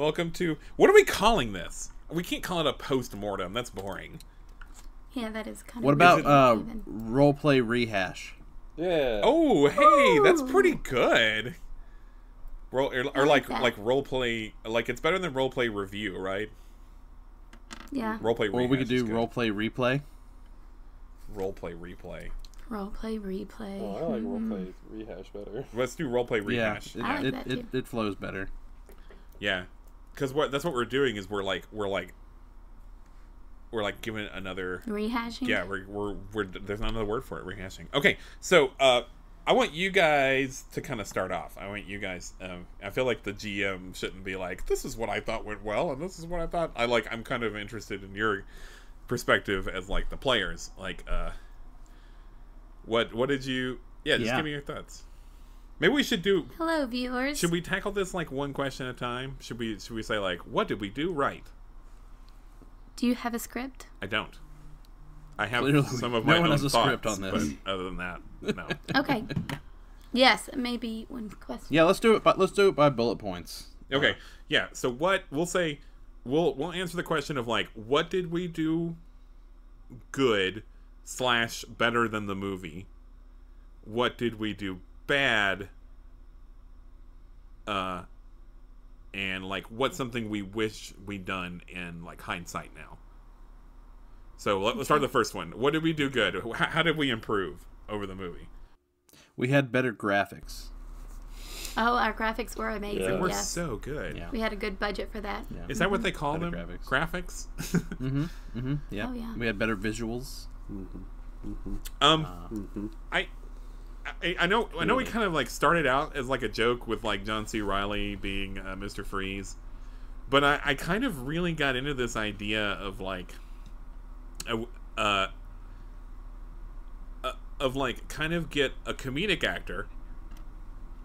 Welcome to... What are we calling this? We can't call it a post-mortem. That's boring. Yeah, that is kind of... What about roleplay rehash? Yeah. Oh, hey, that's pretty good. Or like roleplay... Like, it's better than roleplay review, right? Yeah. Roleplay rehash. Or we could do roleplay replay. Roleplay replay. Roleplay replay. Oh, I like roleplay rehash better. Let's do roleplay rehash. Yeah, I like that too. It flows better. Yeah, because that's what we're doing is we're giving it another rehashing. Yeah, we're there's not another word for it. Rehashing. Okay, so I want you guys to kind of start off. I want you guys. I feel like the GM shouldn't be like, this is what I thought went well, and this is what I thought. I'm kind of interested in your perspective as like the players. Like, what did you? Yeah, just give me your thoughts. Maybe we should do... Hello, viewers. Should we tackle this like one question at a time? Should we say like, what did we do right? Do you have a script? I don't. I have Clearly, some of my own thoughts, script on this. But other than that, no. Okay. Yes, maybe one question. Yeah, let's do it by bullet points. Okay. Yeah. So what we'll say, we'll answer the question of like, what did we do good / better than the movie? What did we do bad, and like what's something we wish we'd done in like hindsight now. So let's start the first one. What did we do good? How did we improve over the movie? We had better graphics. Oh, our graphics were amazing. They were yes. so good. Yeah. We had a good budget for that. Yeah. Is that what they call them? Graphics. Yeah. Oh yeah. We had better visuals. I know we kind of like started out as like a joke with like John C. Reilly being Mr. Freeze, but I kind of really got into this idea of like of like kind of get a comedic actor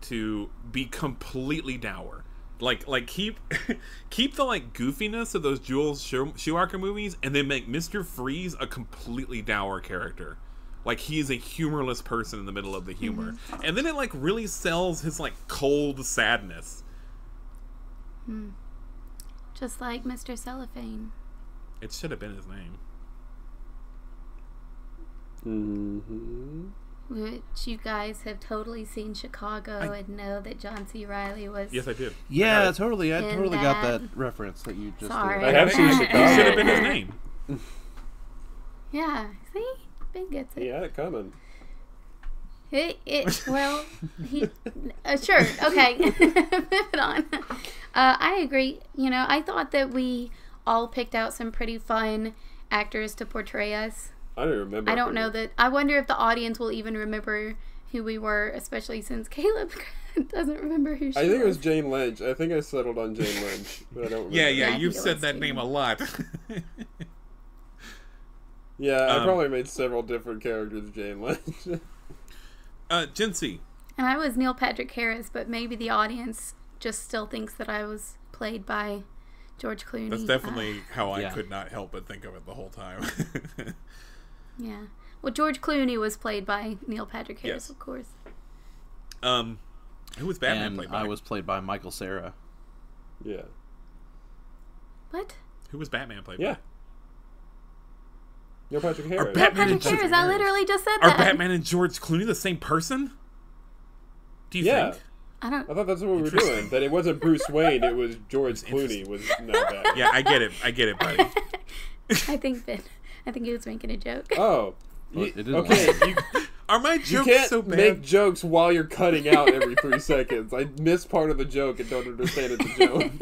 to be completely dour, like keep the like goofiness of those Jules Schumacher movies, and then make Mr. Freeze a completely dour character. Like, he is a humorless person in the middle of the humor. And then it, like, really sells his, like, cold sadness. Just like Mr. Cellophane. It should have been his name. Which you guys have totally seen Chicago and know that John C. Reilly was... Yes, I did. Yeah, totally. I totally got that reference that you just Sorry. did. I have seen Chicago. It should have been his name. Yeah, see? Ben gets it. He had it coming. Well, he... sure, okay. Moving on. I agree. You know, I thought that we all picked out some pretty fun actors to portray us. I don't remember. I don't know that... I wonder if the audience will even remember who we were, especially since Caleb doesn't remember who she was. I think it was Jane Lynch. I think I settled on Jane Lynch, but I don't remember. Yeah, you've said that name a lot. Yeah, I probably made several different characters Jane Lynch. Jinsey. And I was Neil Patrick Harris, but maybe the audience just still thinks that I was played by George Clooney. That's definitely how I could not help but think of it the whole time. Yeah. Well, George Clooney was played by Neil Patrick Harris, of course. Who was Batman played by? I was played by Michael Cera. Yeah. What? Who was Batman played by? Neil Patrick Harris. Patrick Harris, I literally just said Are that. Batman and George Clooney the same person? Do you think? I thought that's what we were doing. That it wasn't Bruce Wayne, it was George Clooney was not Batman. Yeah, I get it, buddy. I think he was making a joke. Oh. Okay. Are my jokes you can't so bad? make jokes while you're cutting out every 3 seconds. I missed part of the joke and don't understand it's a joke.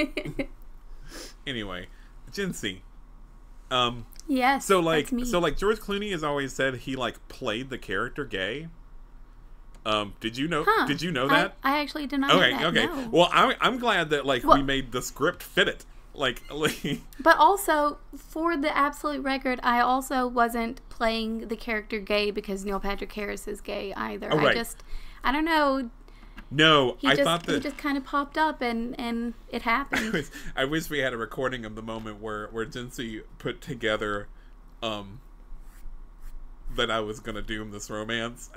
Anyway, Jinsey. Yes. So like that's me. George Clooney has always said he like played the character gay. Did you know? Huh. Did you know that? I actually did not know that. Okay. No. Well, I'm glad that like we made the script fit it. Like. But also, for the absolute record, I also wasn't playing the character gay because Neil Patrick Harris is gay either. Oh, right. I don't know. No, I thought that he just kind of popped up and it happened. I wish we had a recording of the moment where Jinsey put together that I was gonna doom this romance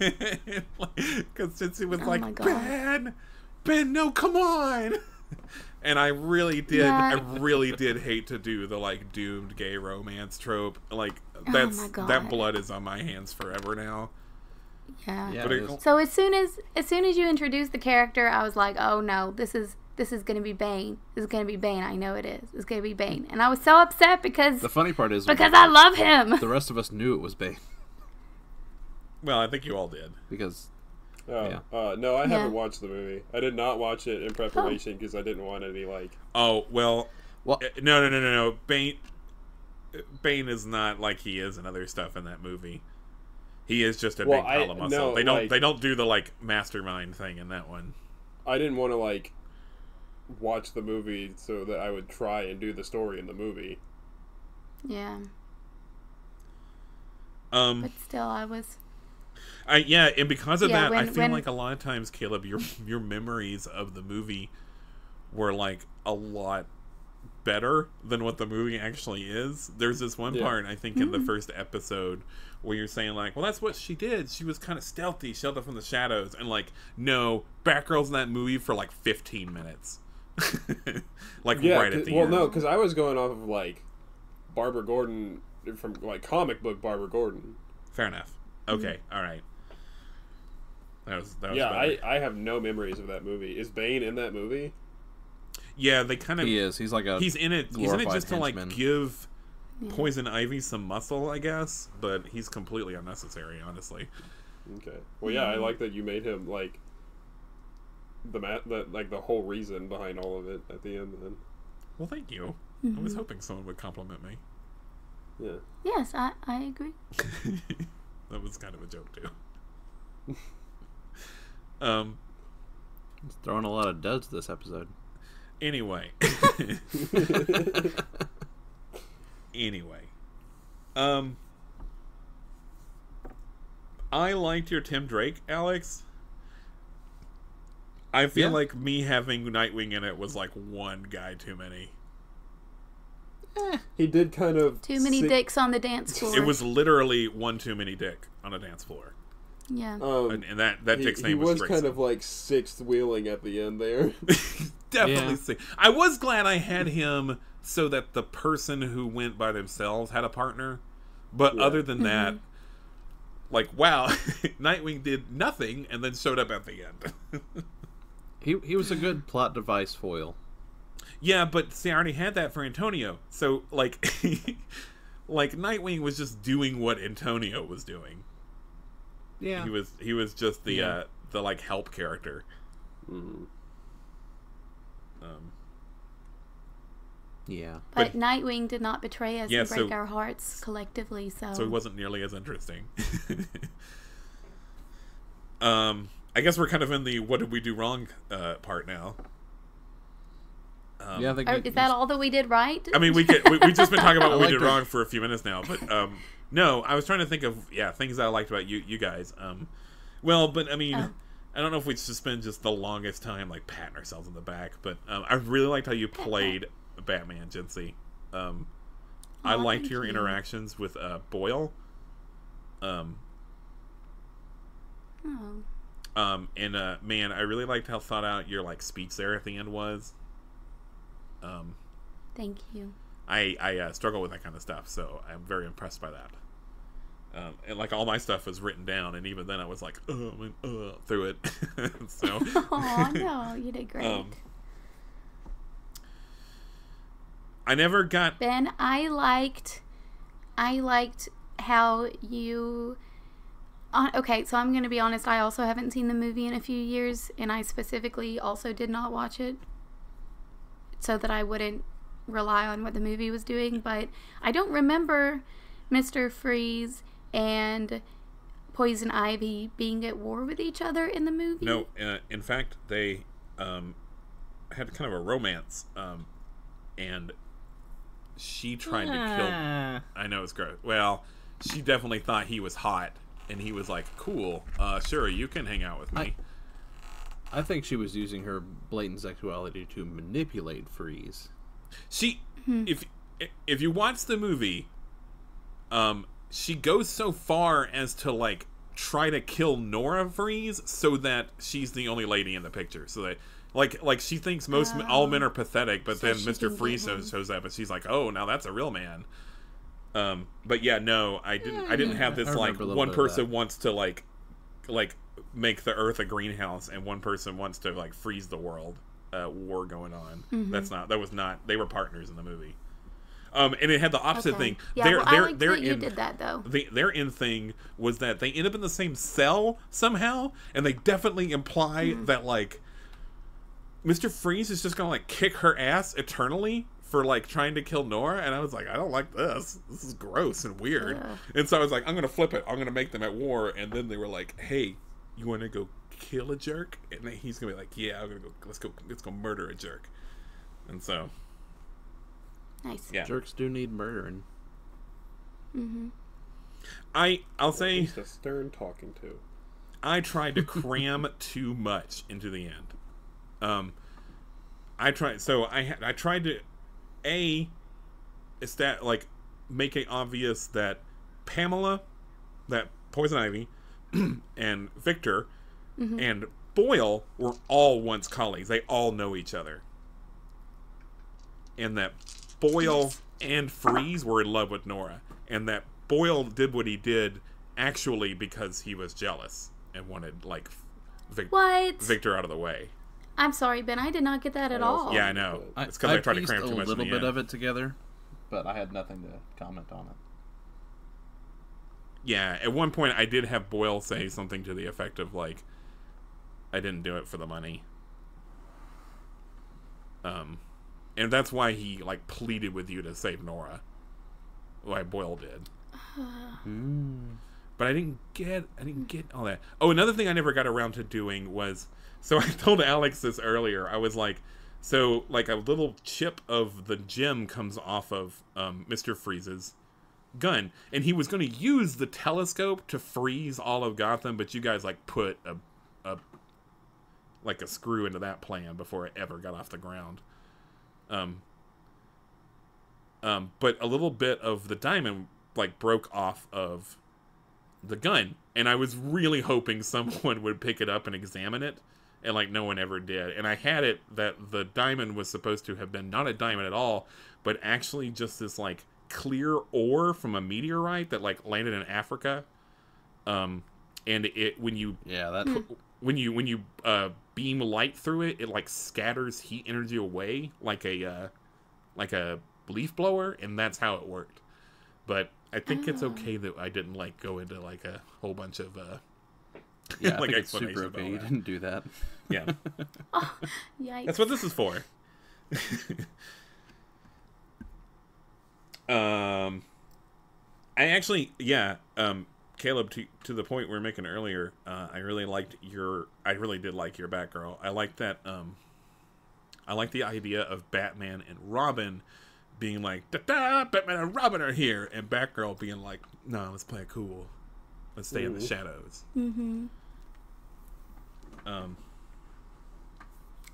because Jinsey was oh like, Ben, no, come on. And I really did. Yeah. I really did hate to do the like doomed gay romance trope. Like that's my God. that blood is on my hands forever now. Yeah. Yeah, But it it- is. So as soon as you introduced the character, I was like, oh no, this is gonna be Bane. This is gonna be Bane. I know it is. It's gonna be Bane. And I was so upset because The funny part is I love him. the rest of us knew it was Bane Well, I think you all did. because Oh, Yeah. no, I Yeah. haven't watched the movie. I did not watch it in preparation because I didn't want any like. Oh well. well, No. Bane is not like he is in other stuff in that movie. He is just a Well, big pile of muscle. no, They don't do the like mastermind thing in that one. I didn't want to like watch the movie so that I would try and do the story in the movie. Yeah. Um, But still, I was. and because of Yeah, that, I when- feel when- like a lot of times, Caleb, your memories of the movie were like a lot better than what the movie actually is. There's this one Yeah. part I think in the first episode where you're saying like, well, that's what she did. She was kind of stealthy, sheltered from the shadows, and like, no, Batgirl's in that movie for like 15 minutes, like Yeah, right at the well, end. no, because I was going off of like Barbara Gordon from like comic book Barbara Gordon. Fair enough. Okay, all right. That was Yeah, better. I have no memories of that movie. Is Bane in that movie? Yeah, they kind of he is. He's like a. he's in it glorified just to like henchman. give Poison Ivy some muscle, I guess, but he's completely unnecessary, honestly. Okay. Well, yeah, I like that you made him like the whole reason behind all of it at the end. Then, Well, thank you. I was hoping someone would compliment me. yeah. Yes, I agree. That was kind of a joke too. He's throwing a lot of duds this episode. Anyway. Anyway. I liked your Tim Drake, Alex. I feel Yeah. like me having Nightwing in it was like one guy too many. He did kind of Too many dicks on the dance floor. It was literally one too many dick on a dance floor. Yeah. And that dick's he name was Grayson. kind of like sixth wheeling at the end there. Definitely Yeah. see. I was glad I had him so that the person who went by themselves had a partner. But other than that, like, wow, Nightwing did nothing and then showed up at the end. He was a good plot device foil. Yeah, but see, I already had that for Antonio. So, like, like Nightwing was just doing what Antonio was doing. Yeah. He was just the Yeah. the like help character. Yeah. But Nightwing did not betray us Yeah, and break so- our hearts collectively, So he wasn't nearly as interesting. I guess we're kind of in the what did we do wrong part now. Yeah, I think Is that all that we did right? I mean, we just been talking about what we liked did it. wrong for a few minutes now, but no, I was trying to think of things that I liked about you guys. Well, but I mean, I don't know if we'd just spend just the longest time like patting ourselves on the back, but I really liked how you played Batman, Jinsey. I liked thank your you. interactions with Boyle. Oh. And man, I really liked how thought out your like speech there at the end was. Thank you. I struggle with that kind of stuff, so I'm very impressed by that. And like all my stuff was written down, and even then I was like, through it. So Oh no, you did great. I never got. Ben, I liked how you. Okay, so I'm going to be honest. I also haven't seen the movie in a few years, and I specifically also did not watch it so that I wouldn't rely on what the movie was doing. But I don't remember Mr. Freeze and Poison Ivy being at war with each other in the movie. No, in fact, they had kind of a romance, and she tried to kill. I know it's gross. Well, she definitely thought he was hot, and he was like, "Cool, sure, you can hang out with me." I think she was using her blatant sexuality to manipulate Freeze. She, if you watch the movie, she goes so far as to like try to kill Nora Freeze so that she's the only lady in the picture, so that Like she thinks all men are pathetic, but So then she Mr. can get Freeze him. shows up, and she's like, "Oh, now that's a real man." But yeah, no, I didn't have this I like remember a little one bit of person that. wants to like make the Earth a greenhouse, and one person wants to like freeze the world. War going on. That was not. They were partners in the movie. And it had the opposite thing. Yeah, well, I liked that you did that though. Their end thing was that they end up in the same cell somehow, and they definitely imply that like Mr. Freeze is just gonna like kick her ass eternally for like trying to kill Nora, and I was like, I don't like this. This is gross and weird. Ugh. And so I was like, I'm gonna flip it. I'm gonna make them at war, and then they were like, hey, you want to go kill a jerk? And then he's gonna be like, yeah, I'm gonna go. Let's go murder a jerk. And so. Nice. Yeah. Jerks do need murdering. I'll say He's a stern talking to. I tried to cram too much into the end. I tried to make it obvious that Pamela, that Poison Ivy, and Victor, and Boyle were all once colleagues. They all know each other, and that Boyle and Freeze were in love with Nora, and that Boyle did what he did actually because he was jealous and wanted like What? Victor out of the way. I'm sorry, Ben. I did not get that at all. Yeah, I know. It's because I tried to pieced cram too much a in little the bit end. of it together, but I had nothing to comment on it. Yeah, at one point I did have Boyle say something to the effect of like, I didn't do it for the money. And that's why he like pleaded with you to save Nora. Why Boyle did. But I didn't get all that. Oh, another thing I never got around to doing was, so I told Alex this earlier. I was like, so like a little chip of the gem comes off of Mr. Freeze's gun, and he was going to use the telescope to freeze all of Gotham, but you guys like put a screw into that plan before it ever got off the ground. But a little bit of the diamond like broke off of the gun, and I was really hoping someone would pick it up and examine it, and like no one ever did. And I had it that the diamond was supposed to have been not a diamond at all, but actually just this like clear ore from a meteorite that like landed in Africa. And it when you beam light through it, it like scatters heat energy away like a leaf blower, and that's how it worked. But I think it's okay that I didn't like go into like a whole bunch of Yeah, like I think it's super explanation okay about you that. didn't do that. Yeah, Yikes. that's what this is for. I actually, Caleb, to the point we were making earlier, I really did like your Batgirl. I like that. I like the idea of Batman and Robin being like, da-da, Batman and Robin are here, and Batgirl being like, no, let's play it cool. Let's stay in the shadows.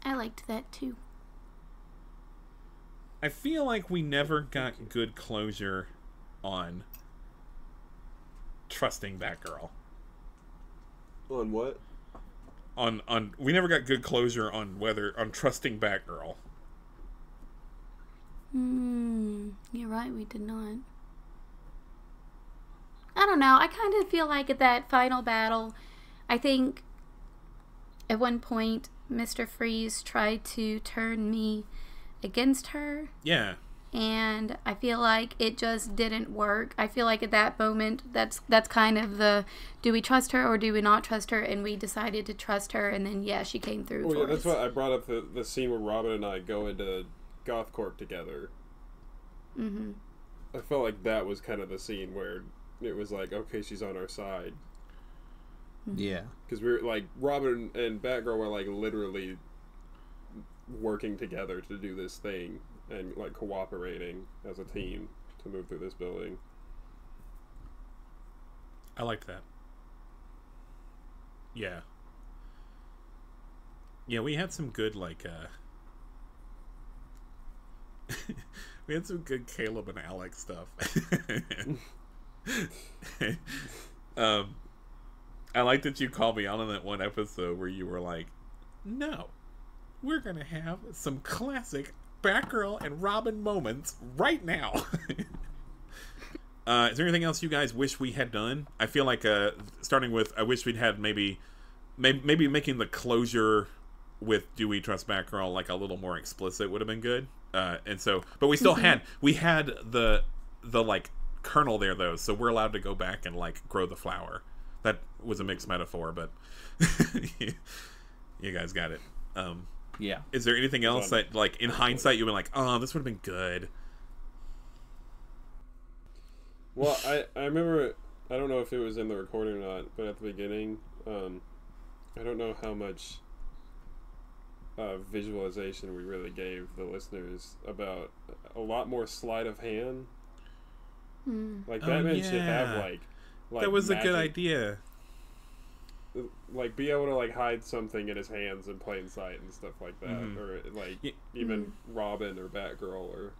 I liked that too. I feel like we never got good closure on trusting Batgirl. On what? On we never got good closure on trusting Batgirl. You're right, we did not. I don't know. I kind of feel like at that final battle, I think at one point Mr. Freeze tried to turn me against her. Yeah. And I feel like it just didn't work. I feel like at that moment, that's kind of the, do we trust her or do we not trust her? And we decided to trust her, and then she came through Well, for yeah, that's us. why I brought up the scene where Robin and I go into Gothcorp together. I felt like that was kind of the scene where it was like, okay, she's on our side. Yeah. Because we were like, Robin and Batgirl were like literally working together to do this thing and like cooperating as a team to move through this building. I liked that. Yeah. Yeah, we had some good like we had some good Caleb and Alex stuff. I like that you called me out on that one episode where you were like, no, we're gonna have some classic Batgirl and Robin moments right now. Is there anything else you guys wish we had done? I feel like starting with, I wish we'd had maybe making the closure with "Do we trust Batgirl" like a little more explicit would have been good. And so, but we still had the like kernel there though, so we're allowed to go back and like grow the flower. That was a mixed metaphor, but you guys got it. Yeah. Is there anything else that, like, in hindsight, you've been like, oh, this would have been good? Well, I remember, I don't know if it was in the recording or not, but at the beginning, I don't know how much visualization we really gave the listeners about a lot more sleight of hand. Like, Batman should have, like that was magic. A good idea. Like, be able to, like, hide something in his hands in plain sight and stuff like that. Or, like, even Robin or Batgirl, or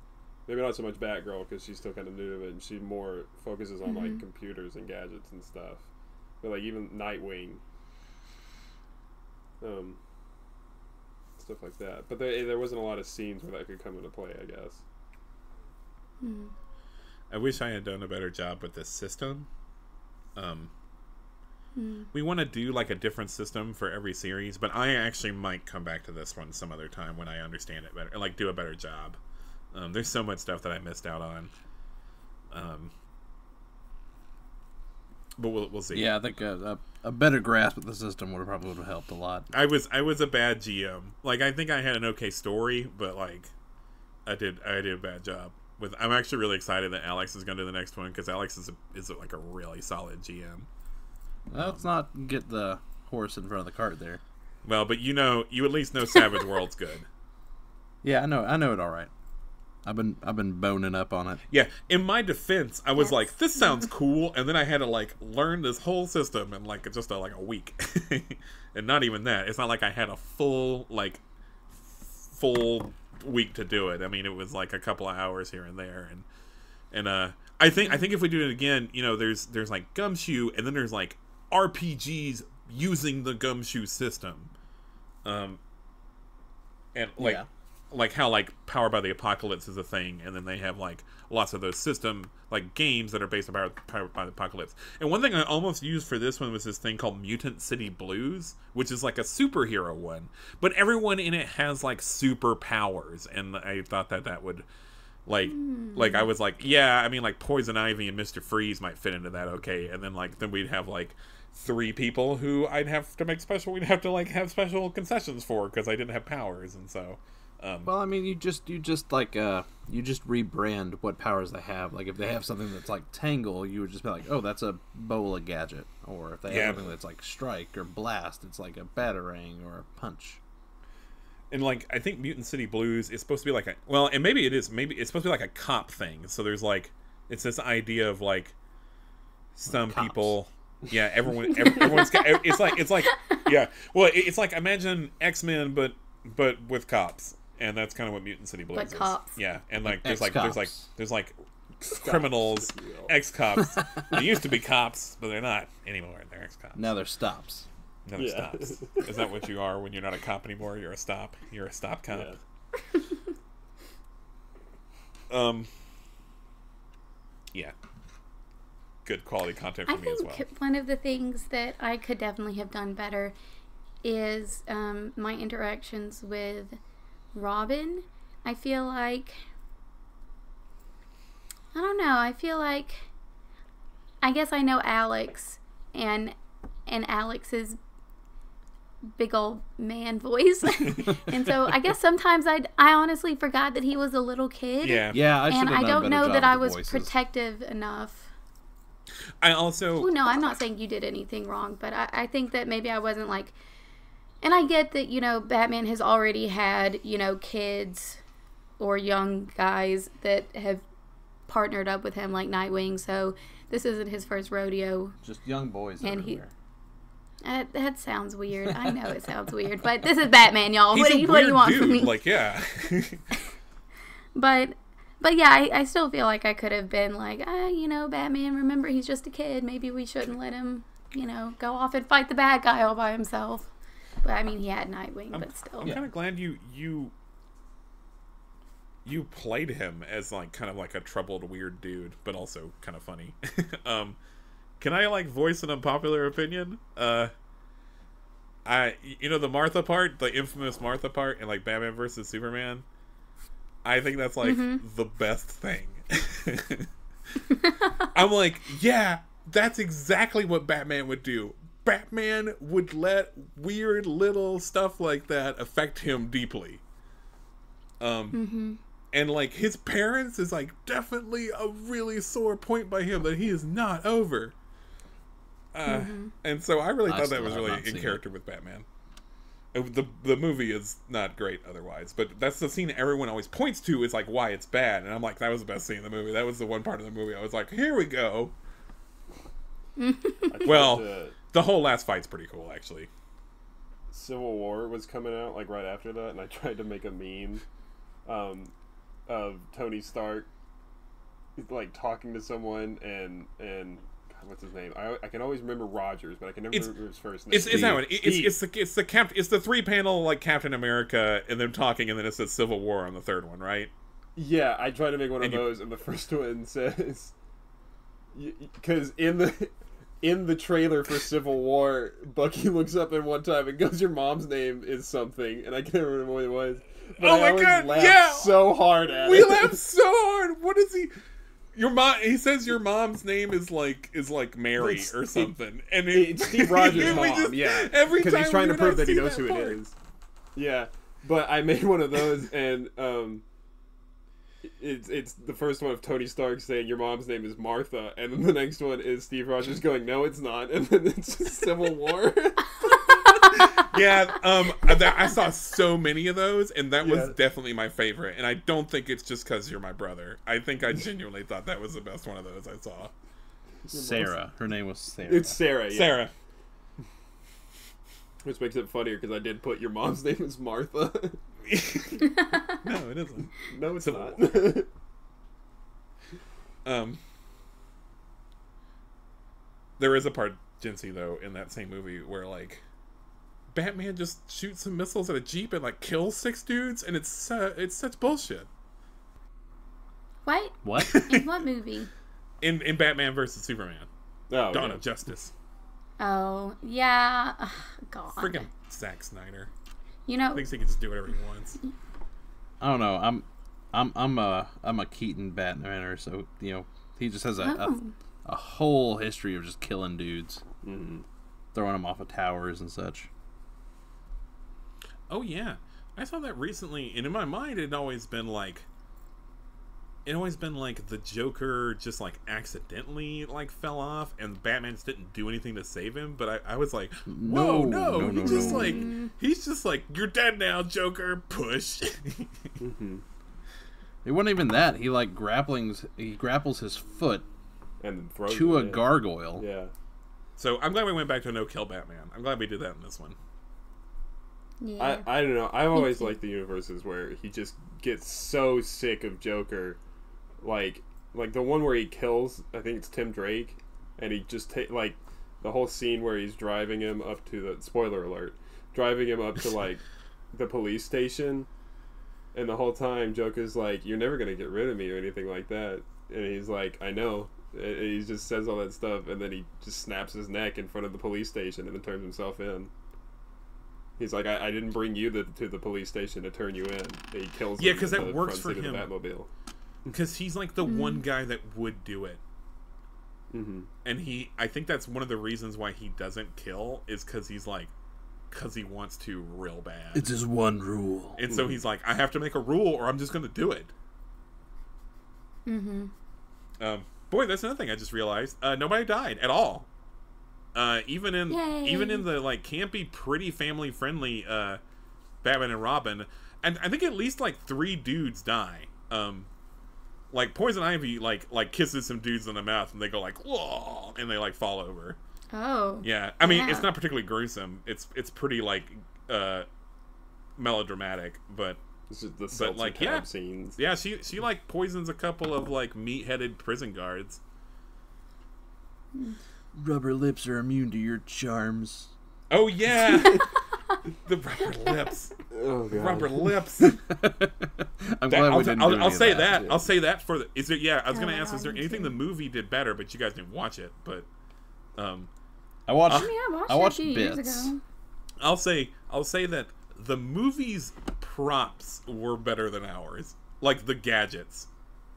maybe not so much Batgirl because she's still kind of new to it and she more focuses on, like, computers and gadgets and stuff. But, like, even Nightwing. Stuff like that. But there wasn't a lot of scenes where that could come into play, I guess. I wish I had done a better job with this system. We want to do like a different system for every series, but I actually might come back to this one some other time when I understand it better, like do a better job. There's so much stuff that I missed out on. But we'll see. Yeah, I think a better grasp of the system would have helped a lot. I was a bad GM. Like, I think I had an okay story, but like I did a bad job. I'm actually really excited that Alex is going to do the next one because Alex is like a really solid GM. Let's not get the horse in front of the cart there. Well, but you at least know Savage World's good. Yeah, I know it all right. I've been boning up on it. Yeah, in my defense, I was like, this sounds cool, and then I had to like learn this whole system in like just like a week. And not even that. It's not like I had a full week to do it. I mean, it was like a couple of hours here and there, and I think if we do it again, there's like Gumshoe, and then there's like RPGs using the Gumshoe system, and like. Yeah. Like how like Powered by the Apocalypse is a thing, and then they have like lots of those system like games that are based on Powered by the Apocalypse. And one thing I almost used for this one was this thing called Mutant City Blues, which is like a superhero one, but everyone in it has like superpowers, and I thought that would like I was like, yeah, I mean like Poison Ivy and Mr. Freeze might fit into that okay, and then we'd have like 3 people who we'd have to like have special concessions for because I didn't have powers, and so. Well, I mean, you just rebrand what powers they have. Like, if they have something that's like Tangle, you would just be like, oh, that's a Bola gadget. Or if they have something that's like Strike or Blast, it's like a Batarang or a Punch. And like, I think Mutant City Blues is supposed to be like and maybe it's supposed to be like a cop thing. So there's like, it's this idea of like some cops. People. Yeah, everyone's. It's like yeah. Well, it's like imagine X-Men, but with cops. And that's kind of what Mutant City Blues is. Cops. Yeah, and like there's like Cops, criminals, ex-cops. They used to be cops, but they're not anymore. They're ex-cops. Now they're stops. Now they're stops. Is that what you are when you're not a cop anymore? You're a stop. You're a stop cop. Yeah. Yeah. Good quality content for me as well. I think one of the things that I could definitely have done better is my interactions with Robin. I feel like I guess I know Alex and Alex's big old man voice. And so I guess sometimes I honestly forgot that he was a little kid. Yeah, I don't know that I was protective enough. I also no, I'm not saying you did anything wrong, but I think that maybe I wasn't like. And I get that, Batman has already had, kids or young guys that have partnered up with him like Nightwing, so this isn't his first rodeo. Just young boys everywhere. That sounds weird. I know it sounds weird, but this is Batman, y'all. He's what do you want from me? Like, yeah. But yeah, I still feel like I could have been like, Batman, remember he's just a kid. Maybe we shouldn't let him, go off and fight the bad guy all by himself. But I mean, he had Nightwing, but still. I'm kind of glad you played him as like kind of like a troubled weird dude, but also kind of funny. Can I like voice an unpopular opinion? The Martha part, the infamous Martha part in like Batman versus Superman. I think that's like the best thing. I'm like, yeah, that's exactly what Batman would do. Batman would let weird little stuff like that affect him deeply. And like his parents is like definitely a really sore point by him that he is not over. And so I really thought that was really in character with Batman. The movie is not great otherwise, but that's the scene everyone always points to is like why it's bad, and I'm like, that was the best scene in the movie. That was the one part of the movie I was like, here we go. Well, the whole last fight's pretty cool, actually. Civil War was coming out like right after that, and I tried to make a meme of Tony Stark like talking to someone and what's his name? I can always remember Rogers, but I can never remember his first name. It's that one. It's the 3-panel like Captain America and them talking, and then it says Civil War on the third one, right? Yeah, I tried to make one of those, and the first one says, because in the trailer for Civil War, Bucky looks up at one time and goes, "Your mom's name is something," and I can't remember what it was. But oh my god! Yeah, so hard at it. We laughed so hard. What is he? Your mom. He says your mom's name is like Mary or something, and it's Steve Rogers' mom. Yeah, every time because he's trying to prove that he knows who it is. Yeah, but I made one of those, and it's the first one of Tony Stark saying your mom's name is Martha, and then the next one is Steve Rogers going, "No, it's not," and then it's just Civil War. Yeah, I saw so many of those, and that was definitely my favorite. And I don't think it's just because you're my brother. I think I genuinely thought that was the best one of those I saw. Sarah. Her name was Sarah. It's Sarah, yeah. Sarah. Which makes it funnier because I did put your mom's name is Martha. No, it isn't. No, it's not. There is a part, Jinsey, though, in that same movie where, like, Batman just shoots some missiles at a Jeep and, like, kills 6 dudes, and it's such bullshit. What? What? In what movie? In Batman versus Superman. Oh, Dawn of Justice. Oh, yeah. Ugh, God. Freaking Zack Snyder. You know, Thinks he can just do whatever he wants. I don't know. I'm a Keaton Batmaner, so he just has a whole history of just killing dudes, throwing them off of towers and such. Oh yeah, I saw that recently, and in my mind, it had always been like the Joker just like accidentally like fell off, and Batman just didn't do anything to save him. But I was like, whoa, no, he's just like, you're dead now, Joker. Push. It wasn't even that. He like grapples his foot and throws to a in. gargoyle. Yeah. So I'm glad we went back to a no-kill Batman. I'm glad we did that in this one. yeah. I don't know. I've always liked the universes where he just gets so sick of Joker, like the one where he kills, I think it's Tim Drake, and he just like the whole scene where he's driving him up to the spoiler alert, driving him up to like the police station, and the whole time Joker's like, "You're never gonna get rid of me" or anything like that, and he's like, "I know." And he just says all that stuff, and then he just snaps his neck in front of the police station and then turns himself in. He's like, I didn't bring you to the police station to turn you in. And he kills him. Yeah, because that works for him. Batmobile. Because he's like the one guy that would do it. Mm-hmm. And I think that's one of the reasons why he doesn't kill, is because he's like, because he wants to real bad. It's his one rule. And so he's like, I have to make a rule or I'm just going to do it. Boy, that's another thing I just realized. Nobody died at all. Even in the like campy, pretty family friendly Batman and Robin, and I think at least like 3 dudes die. Like Poison Ivy like kisses some dudes in the mouth and they go like whoa, and they like fall over. Oh. Yeah. I mean, it's not particularly gruesome. It's pretty like melodramatic, but this is the scenes. Yeah, she like poisons a couple of like meat-headed prison guards. Rubber lips are immune to your charms. Oh yeah. The rubber lips. Oh, God. Rubber lips. I'm glad we didn't do any I'll of say that. that. I'll say that for the. Is there? Yeah, I was Oh, gonna ask. Is there me anything too. the movie did better, but you guys didn't watch it? But I watched. I mean, I watched it a few years bits. ago. I'll say that the movie's props were better than ours. Like the gadgets,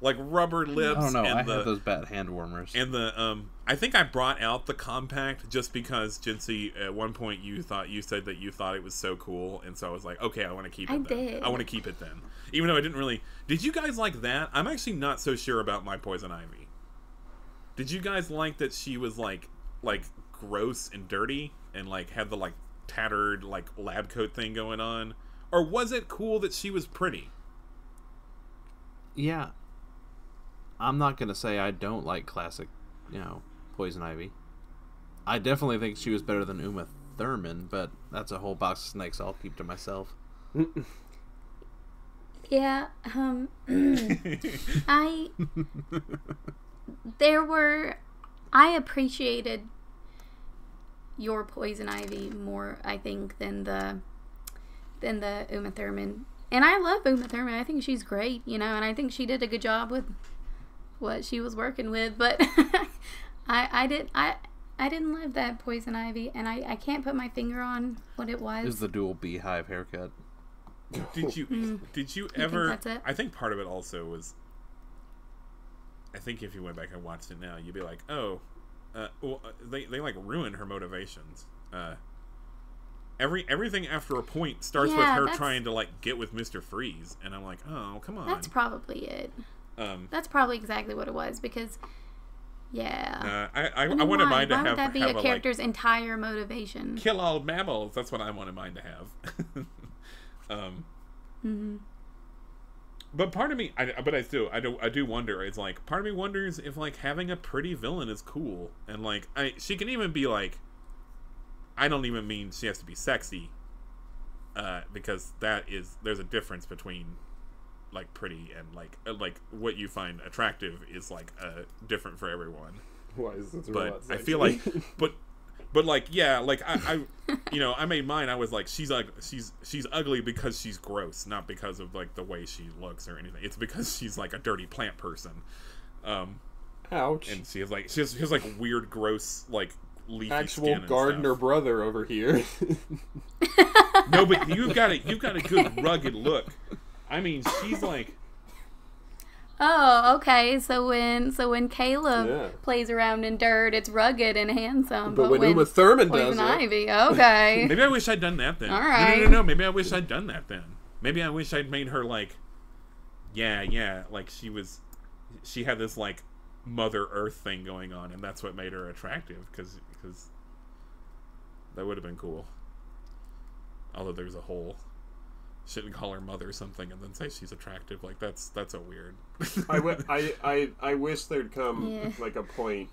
like rubber lips. I don't know. And I have those bat hand warmers. And the I think I brought out the compact just because, Jinsey, at one point you said that you thought it was so cool, and so I was like, okay, I want to keep it. I want to keep it then, even though I didn't really. Did you guys like that? I'm actually not so sure about my Poison Ivy. Did you guys like that she was like gross and dirty and like had the like tattered like lab coat thing going on, or was it cool that she was pretty? Yeah. I'm not gonna say I don't like classic, Poison Ivy. I definitely think she was better than Uma Thurman, but that's a whole box of snakes I'll keep to myself. Yeah, I appreciated your Poison Ivy more, I think, than the Uma Thurman. And I love Uma Thurman. I think she's great, and I think she did a good job with what she was working with, but I didn't love that Poison Ivy, and I can't put my finger on what it was. It was the dual beehive haircut. Did you ever? Think that's it? I think part of it also was. I think if you went back and watched it now, you'd be like, oh, they like ruin her motivations. Everything after a point starts with her trying to like get with Mr. Freeze, and I'm like, oh, come on. That's probably it. That's probably exactly what it was, because I wanted mine to have. Why would that be have a character's entire motivation? Kill all mammals. That's what I wanted mine to have. But part of me, I do wonder. It's like part of me wonders if like having a pretty villain is cool, and like she can even be like. I don't even mean she has to be sexy, because there's a difference between like pretty and like what you find attractive is like different for everyone. Why is this? But I feel like, but like like I I made mine. I was like she's ugly because she's gross, not because of like the way she looks or anything. It's because she's like a dirty plant person. Ouch! And she has like weird, gross like. Leafy actual gardener brother over here. No, but you've got a good rugged look. I mean, she's like. Oh, okay. So when Caleb plays around in dirt, it's rugged and handsome. But when Uma Thurman does Poison it, Ivy, okay. Maybe I wish I'd done that then. All right. No. Maybe I wish I'd done that then. Maybe I wish I'd made her like. Yeah. Like she had this like. Mother Earth thing going on, and that's what made her attractive, because that would have been cool. Although there's a whole shouldn't call her mother something and then say she's attractive, like that's a weird. I wish there'd come like a point,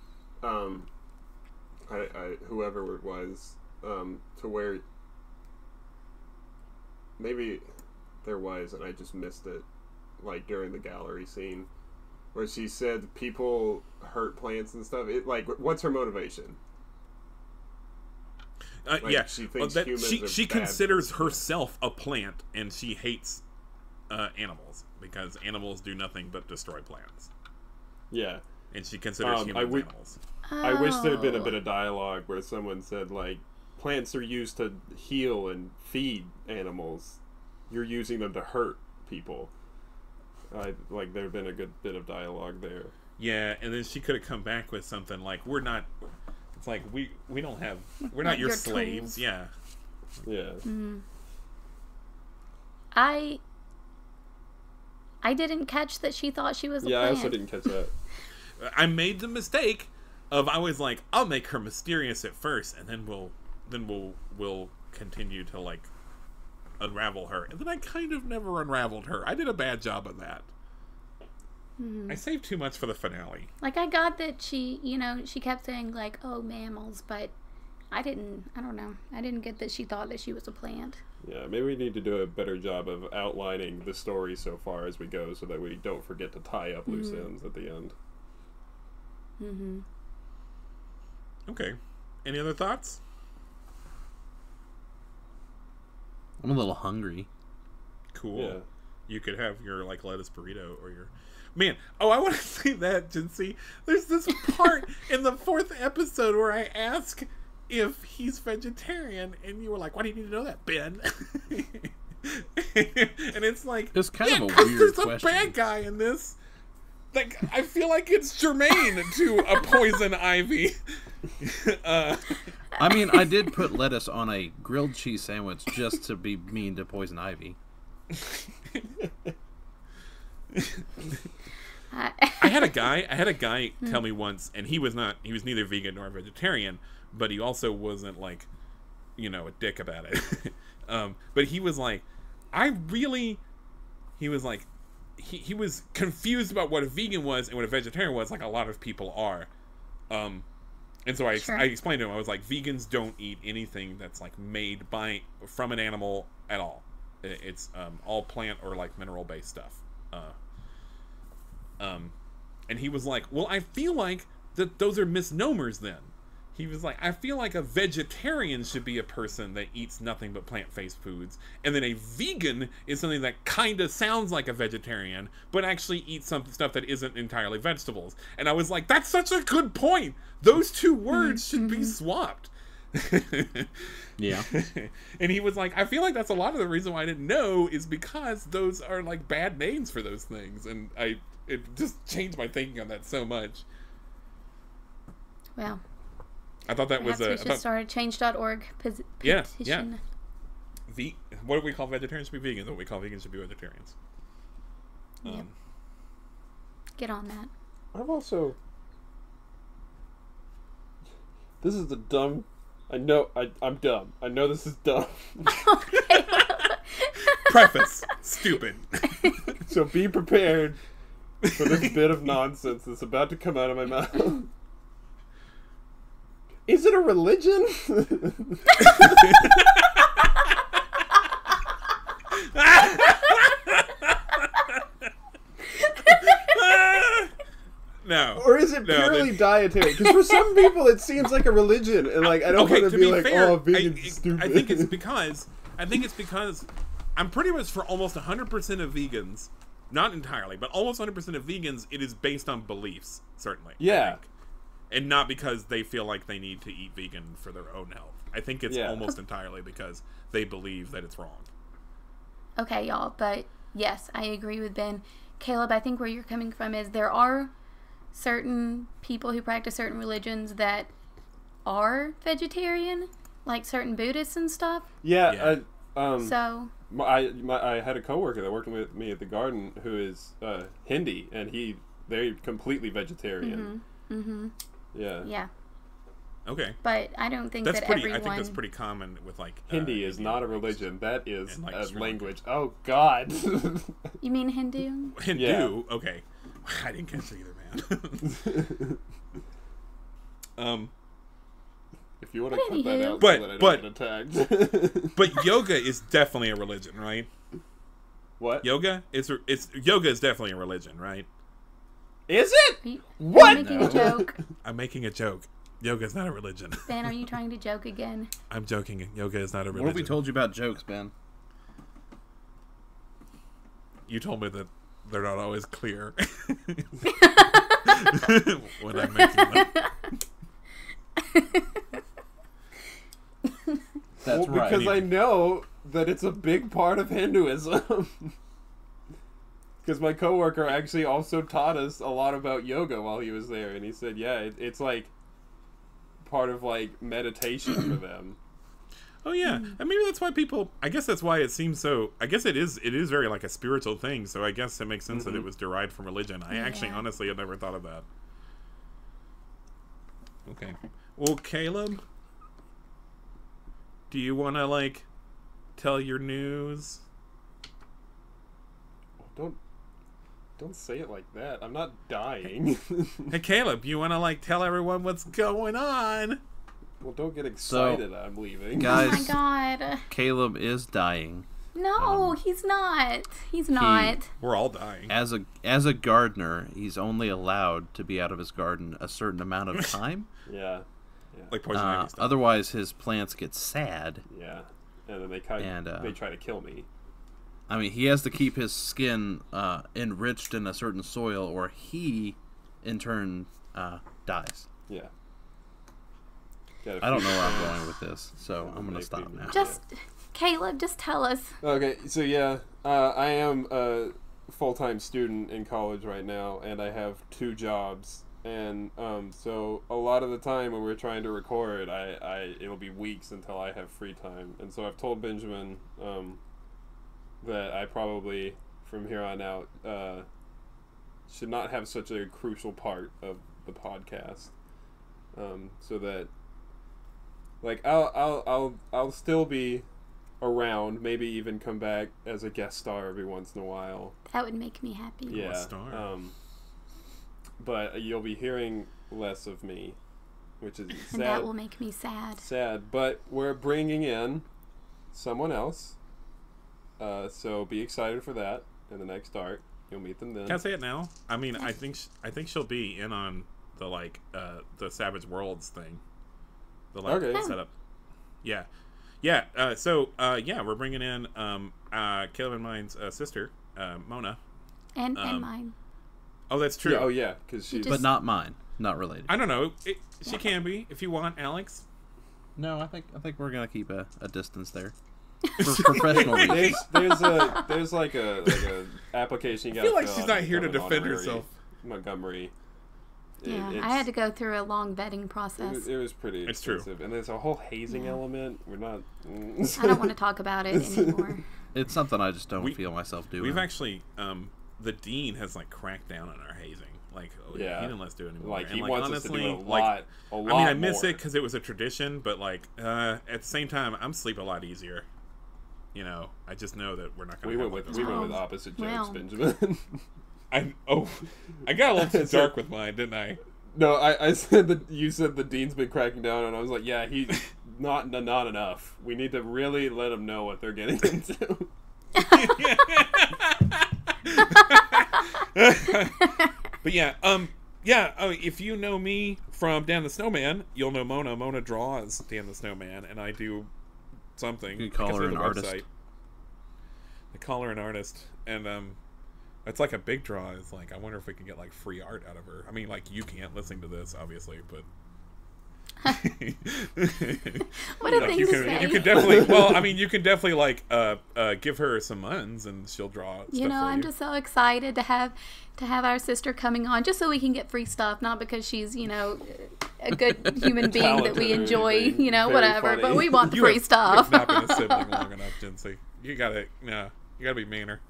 whoever it was, to where maybe there was and I just missed it, like during the gallery scene. Where she said people hurt plants and stuff. What's her motivation? She thinks humans are she considers herself a plant, and she hates animals because animals do nothing but destroy plants. Yeah, and she considers humans animals. I wish there had been a bit of dialogue where someone said like, plants are used to heal and feed animals. You're using them to hurt people. There had been a good bit of dialogue there. Yeah, and then she could have come back with something like, we're not. It's like we're not your slaves. Tools. Yeah. Yeah. Mm-hmm. I didn't catch that she thought she was a plant. I also didn't catch that. I made the mistake of I was like, I'll make her mysterious at first, and then we'll continue to like. Unravel her, and then I kind of never unraveled her. I did a bad job of that. I saved too much for the finale. Like, I got that she kept saying like, oh, mammals, but I don't know. I didn't get that she thought that she was a plant. Yeah, maybe we need to do a better job of outlining the story so far as we go, so that we don't forget to tie up loose ends at the end. Okay. Any other thoughts? I'm a little hungry. Cool. Yeah. You could have your like lettuce burrito or your man. Oh, I want to say that, Jinsey. There's this part in the 4th episode where I ask if he's vegetarian, and you were like, "Why do you need to know that, Ben?" And it's like, it's kind of a because weird there's question. a bad guy in this. Like, I feel like it's germane to a poison ivy. I mean, I did put lettuce on a grilled cheese sandwich just to be mean to poison ivy. I had a guy tell me once, and he was neither vegan nor vegetarian, but he also wasn't like, a dick about it. But he was like, he was confused about what a vegan was and what a vegetarian was, like a lot of people are. And so I explained to him, I was like, vegans don't eat anything that's like made from an animal at all. It's all plant or like mineral based stuff. And he was like, well, I feel like that those are misnomers then. He was like, I feel like a vegetarian should be a person that eats nothing but plant-based foods, and then a vegan is something that kind of sounds like a vegetarian, but actually eats some stuff that isn't entirely vegetables. And I was like, that's such a good point. Those two words should be swapped. Yeah. And he was like, I feel like that's a lot of the reason why I didn't know is because those are like bad names for those things, and it just changed my thinking on that so much. Well, I thought that perhaps was we should start a change.org petition. Yeah. What do we call vegetarians should be vegans? What we call vegans should be vegetarians. Yep. Get on that. I've also... This is the dumb... I know... I'm dumb. I know this is dumb. Preface. Stupid. So be prepared for this bit of nonsense that's about to come out of my mouth. Is it a religion? No. Or is it purely dietary? Because for some people it seems like a religion, and like I don't want to be like, fair, oh, vegan's stupid. I think it's because I'm pretty much for almost 100% of vegans, not entirely, but almost 100% of vegans, it is based on beliefs, certainly. Yeah. And not because they feel like they need to eat vegan for their own health. I think it's almost entirely because they believe that it's wrong. Okay, y'all, but yes, I agree with Ben. Caleb, I think where you're coming from is there are certain people who practice certain religions that are vegetarian, like certain Buddhists and stuff. Yeah. So I had a coworker that worked with me at the garden who is Hindi, and they're completely vegetarian. Mm-hmm. Yeah. Yeah. Okay. But I don't think that everyone... I think that's pretty common with like... Hindi is not a religion. That is like a language. Oh, God. You mean Hindu? Hindu? Yeah. Okay. I didn't catch it either, man. If you want to cut that out, but, so that I don't get attacked. But yoga is definitely a religion, right? What? Yoga? Yoga is definitely a religion, right? Is it? What? Are you making a joke? I'm making a joke. Yoga is not a religion. Ben, are you trying to joke again? I'm joking. Yoga is not a religion. What have we told you about jokes, Ben? You told me that they're not always clear when I'm making them. That's right. Because I know that it's a big part of Hinduism. Because my coworker actually also taught us a lot about yoga while he was there, and he said, yeah, it's like part of like meditation for them. Oh yeah, and maybe that's why people. I guess that's why it seems so. I guess it is very like a spiritual thing. So I guess it makes sense that it was derived from religion. I actually, honestly, had never thought of that. Okay, well, Caleb, do you want to like tell your news? Don't say it like that. I'm not dying. Hey, Caleb, you want to like tell everyone what's going on? Well, don't get excited. I'm leaving. Guys, Oh my God. Caleb is dying. No, he's not. He's not. We're all dying. As a gardener, he's only allowed to be out of his garden a certain amount of time. Yeah. Like poison ivy stuff. Otherwise, his plants get sad. Yeah. and then they try to kill me. I mean, he has to keep his skin enriched in a certain soil, or he, in turn, dies. Yeah. I don't know where I'm going with this, so I'm going to stop now. Caleb, just tell us. Okay, so yeah, I am a full-time student in college right now, and I have 2 jobs. And so a lot of the time when we're trying to record, it'll be weeks until I have free time. And so I've told Benjamin that I probably, from here on out, should not have such a crucial part of the podcast, so that, like, I'll still be around, maybe even come back as a guest star every once in a while. That would make me happy. Yeah. But you'll be hearing less of me, which is sad. And that will make me sad. Sad, but we're bringing in someone else, so be excited for that in the next arc. You'll meet them then. Can I say it now? I mean, I think she'll be in on the the Savage Worlds thing. The setup. Yeah. So we're bringing in Caleb and mine's sister, Mona, and mine. Oh, that's true. Yeah, oh, yeah, because she's... But not mine. Not related. I don't know. She can be, if you want, Alex. No, I think we're going to keep a distance there. For professional reasons. There's like a application you got to fill out. I feel like she's not here to defend herself. Montgomery. Yeah, I had to go through a long vetting process. It was pretty expensive. True. And there's a whole hazing element. We're not... I don't want to talk about it anymore. It's something I just don't feel myself doing. We've actually... the dean has cracked down on our hazing. He didn't let us do it anymore. He wants honestly, us to do a lot I mean, I miss more. it because it was a tradition, but at the same time, I'm sleeping a lot easier. I just know that we're not going to. We went with opposite jokes, Benjamin. I got a little too dark with mine, didn't I? No, I said that you said the dean's been cracking down, and I was like, yeah, he's not enough. We need to really let them know what they're getting into. But if you know me from Dan the Snowman, you'll know Mona. Mona draws Dan the Snowman, and I do something. You call her an artist. I call her an artist, and it's like a big draw. It's I wonder if we can get free art out of her. I mean, you can't listen to this, obviously, but what a thing to say. You can definitely. Well, I mean, you can definitely give her some muns, and she'll draw. I'm just so excited to have our sister coming on, just so we can get free stuff. Not because she's a good human being that we enjoy, whatever. Funny. But we want free stuff. You've not been a sibling long enough, Jinsey. You gotta be meaner.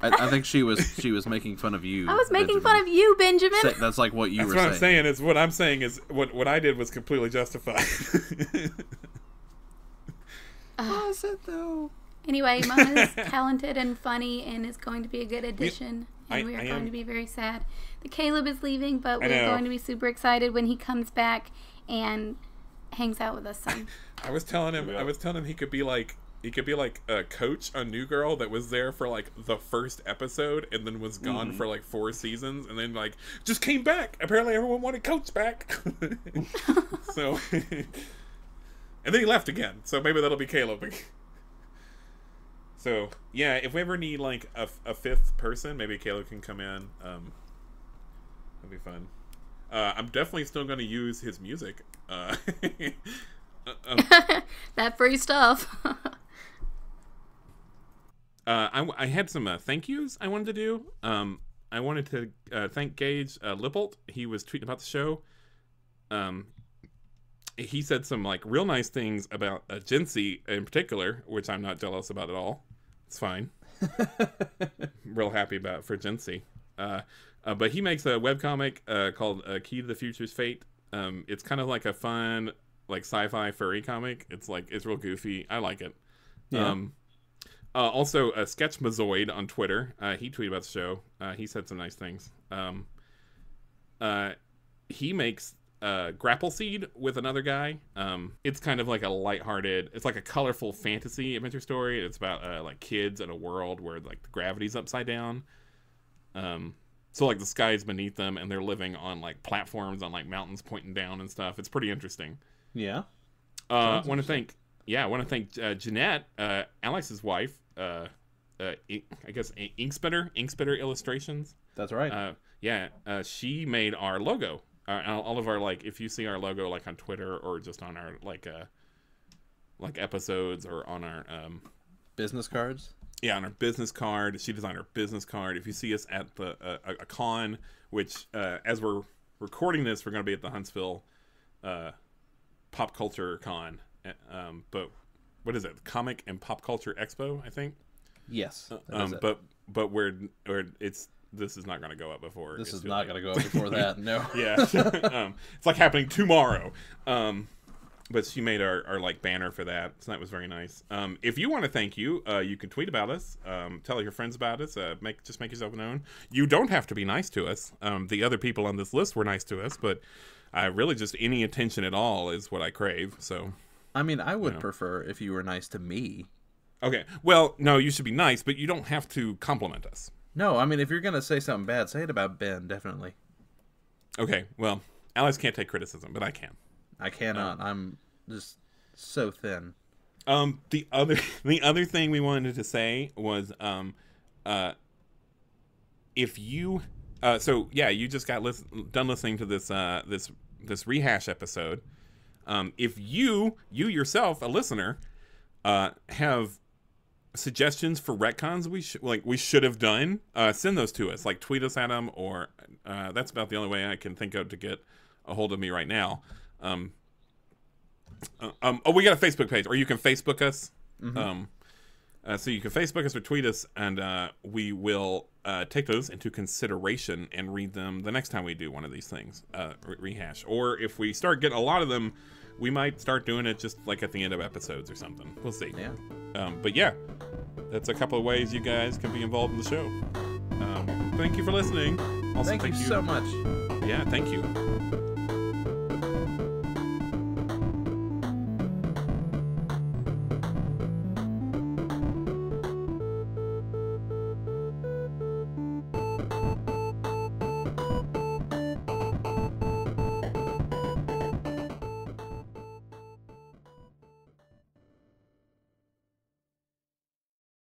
I think she was making fun of you. I was making fun of you, Benjamin. That's what you were saying. That's what I'm saying. Is what I'm saying is what I did was completely justified. Was it though? Anyway, Mona's talented and funny and is going to be a good addition. And we are going to be very sad that Caleb is leaving, but we're going to be super excited when he comes back and hangs out with us some. I was telling him he could be like a coach on New Girl that was there for the first episode and then was gone for 4 seasons and then just came back. Apparently everyone wanted Coach back. So and then he left again. So maybe that'll be Caleb. So yeah, if we ever need a 5th person, maybe Caleb can come in. That'd be fun. I'm definitely still going to use his music. That free stuff. I had some thank yous I wanted to do. I wanted to thank Gage Lippolt. He was tweeting about the show. He said some real nice things about Jinsey in particular, which I'm not jealous about at all. It's fine. Real happy about for Jinsey. But he makes a webcomic called Key to the Future's Fate. It's kind of like a fun sci-fi furry comic. It's real goofy. I like it. Yeah. Also, Sketchmazoid on Twitter. He tweeted about the show. He said some nice things. He makes Grapple Seed with another guy. It's kind of like a lighthearted, it's like a colorful fantasy adventure story. It's about kids in a world where the gravity's upside down. So the sky's beneath them and they're living on platforms on mountains pointing down and stuff. It's pretty interesting. Yeah. I want to thank yeah, I want to thank Jeanette, Alex's wife. I guess Inkspitter Illustrations. That's right. She made our logo. All of our, like, if you see our logo, like, on Twitter or just on our like episodes or on our business cards. Yeah, on our business card. She designed our business card. If you see us at the a con, which as we're recording this, we're going to be at the Huntsville Pop Culture Con. But what is it? Comic and Pop Culture Expo, I think. Yes. But this is not going to go up before. This is not going to go up before that. No. Yeah. It's like happening tomorrow. But she made our like banner for that, so that was very nice. If you want to thank you, you can tweet about us, tell your friends about us, make yourself known. You don't have to be nice to us. The other people on this list were nice to us, but really just any attention at all is what I crave. So, I mean, I would prefer if you were nice to me. Okay, well, no, you should be nice, but you don't have to compliment us. No, I mean, if you're gonna say something bad, say it about Ben, definitely. Okay, well, Alex can't take criticism, but I can. I cannot. I'm just so thin. The other thing we wanted to say was, if you, you just got done listening to this Rehash episode. If you yourself, a listener, have suggestions for retcons we should have done, send those to us. Like, tweet us at them, or that's about the only way I can think of to get a hold of me right now. We got a Facebook page, or you can Facebook us. Mm-hmm. So you can Facebook us or tweet us, and we will take those into consideration and read them the next time we do one of these things, Rehash. Or if we start getting a lot of them, we might start doing it just like at the end of episodes or something. We'll see. Yeah. But yeah, that's a couple of ways you guys can be involved in the show. Thank you for listening. Also, thank you so much. Yeah, thank you.